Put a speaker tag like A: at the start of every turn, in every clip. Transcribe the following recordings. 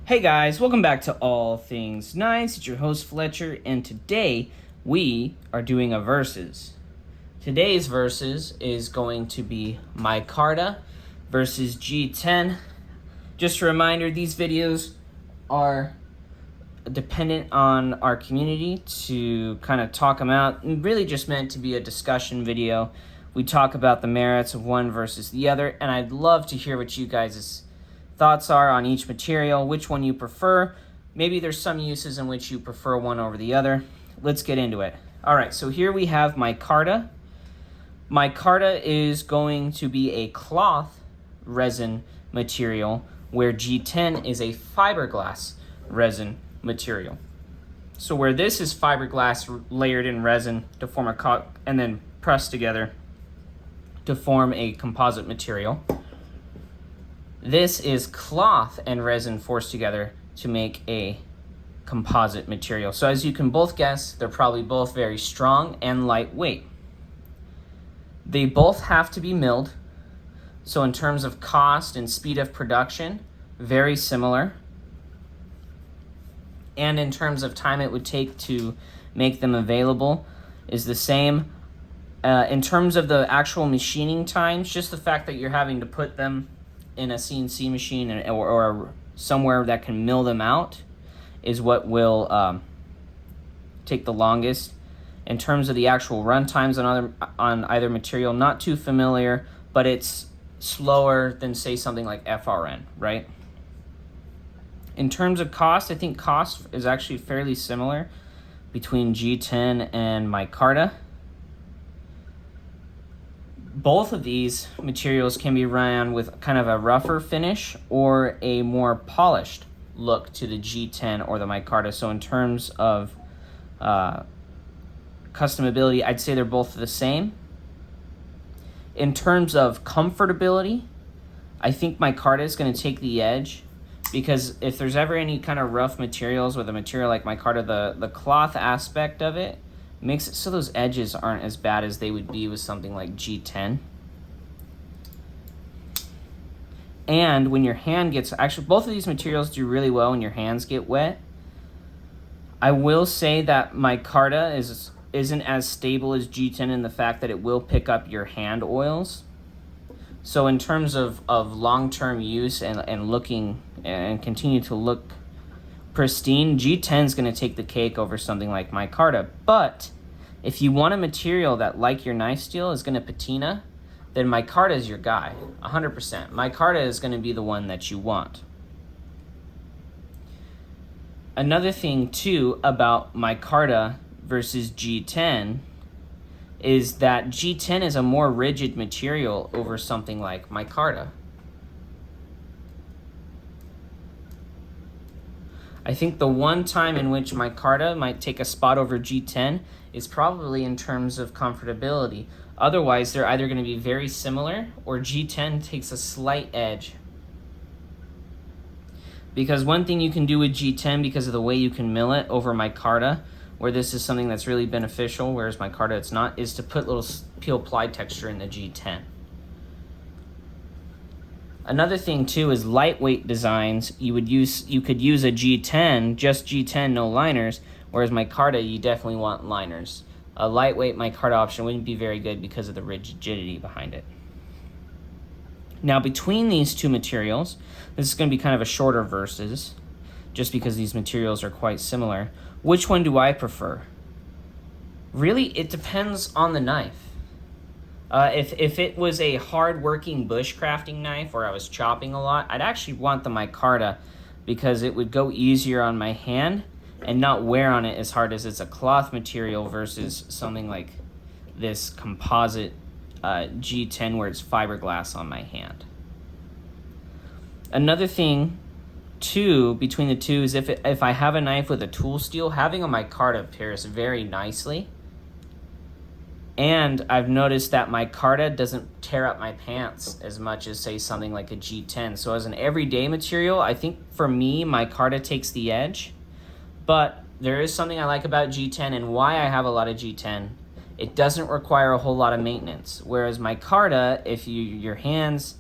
A: Hey guys, welcome back to All Things Nice. It's your host Fletcher, and today we are doing a versus. Today's versus is going to be Micarta versus G10. Just a reminder, these videos are dependent on our community to kind of talk them out, and really just meant to be a discussion video. We talk about the merits of one versus the other, and I'd love to hear what you guys' thoughts are on each material, which one you prefer. Maybe there's some uses in which you prefer one over the other. Let's get into it. All right, so here we have Micarta. Micarta is going to be a cloth resin material, where G10 is a fiberglass resin material. So where this is fiberglass layered in resin to form and then pressed together to form a composite material, this is cloth and resin forced together to make a composite material. So as you can both guess, they're probably both very strong and lightweight. They both have to be milled. So in terms of cost and speed of production, very similar. And in terms of time it would take to make them available is the same. In terms of the actual machining times, just the fact that you're having to put them in a CNC machine or somewhere that can mill them out is what will take the longest. In terms of the actual run times on either material, not too familiar, but it's slower than, say, something like FRN, right? In terms of cost, I think cost is actually fairly similar between G10 and Micarta. Both of these materials can be run with kind of a rougher finish or a more polished look to the G10 or the Micarta. So in terms of customability, I'd say they're both the same. In terms of comfortability, I think Micarta is going to take the edge, because if there's ever any kind of rough materials with a material like Micarta, the cloth aspect of it makes it so those edges aren't as bad as they would be with something like G10. And when your hand gets, actually both of these materials do really well when your hands get wet. I will say that Micarta isn't as stable as G10 in the fact that it will pick up your hand oils. So in terms of long-term use and looking and continue to look pristine, G10 is going to take the cake over something like Micarta. But if you want a material that, like your knife steel, is going to patina, then Micarta is your guy, 100%. Micarta is going to be the one that you want. Another thing, too, about Micarta versus G10 is that G10 is a more rigid material over something like Micarta. I think the one time in which Micarta might take a spot over G10 is probably in terms of comfortability. Otherwise, they're either going to be very similar or G10 takes a slight edge. Because one thing you can do with G10, because of the way you can mill it over Micarta, where this is something that's really beneficial, whereas Micarta it's not, is to put little peel ply texture in the G10. Another thing too is lightweight designs. You could use a G10, just G10, no liners, whereas Micarta you definitely want liners. A lightweight Micarta option wouldn't be very good because of the rigidity behind it. Now between these two materials, this is going to be kind of a shorter versus, just because these materials are quite similar. Which one do I prefer? Really, it depends on the knife. If it was a hard-working bushcrafting knife where I was chopping a lot, I'd actually want the Micarta, because it would go easier on my hand and not wear on it as hard as it's a cloth material versus something like this composite G10 where it's fiberglass on my hand. Another thing, too, between the two is if I have a knife with a tool steel, having a Micarta pairs very nicely. And I've noticed that Micarta doesn't tear up my pants as much as, say, something like a G10. So as an everyday material, I think for me, Micarta takes the edge. But there is something I like about G10 and why I have a lot of G10. It doesn't require a whole lot of maintenance. Whereas Micarta, if your hands,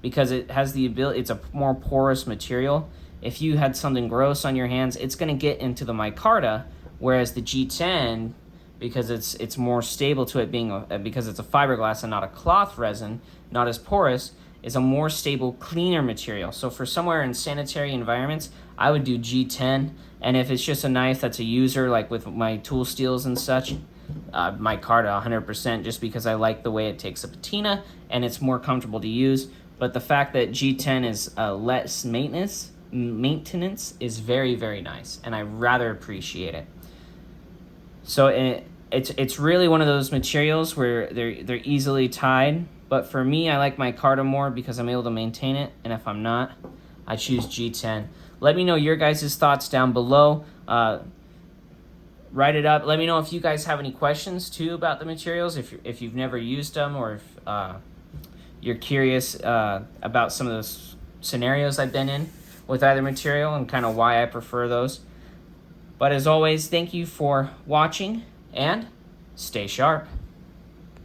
A: because it has the ability, it's a more porous material, if you had something gross on your hands, it's going to get into the micarta, whereas the G10, because it's more stable to it being because it's a fiberglass and not a cloth resin, not as porous, is a more stable, cleaner material. So for somewhere in sanitary environments, I would do G10. And if it's just a knife that's a user, like with my tool steels and such, micarta 100%, just because I like the way it takes a patina and it's more comfortable to use. But the fact that G10 is less maintenance is very, very nice, and I rather appreciate it. So it's really one of those materials where they're easily tied. But for me, I like micarta more because I'm able to maintain it, and if I'm not, I choose G10. Let me know your guys' thoughts down below. Write it up. Let me know if you guys have any questions too about the materials, if you've never used them, or if you're curious about some of those scenarios I've been in with either material and kind of why I prefer those. But as always, thank you for watching, and stay sharp.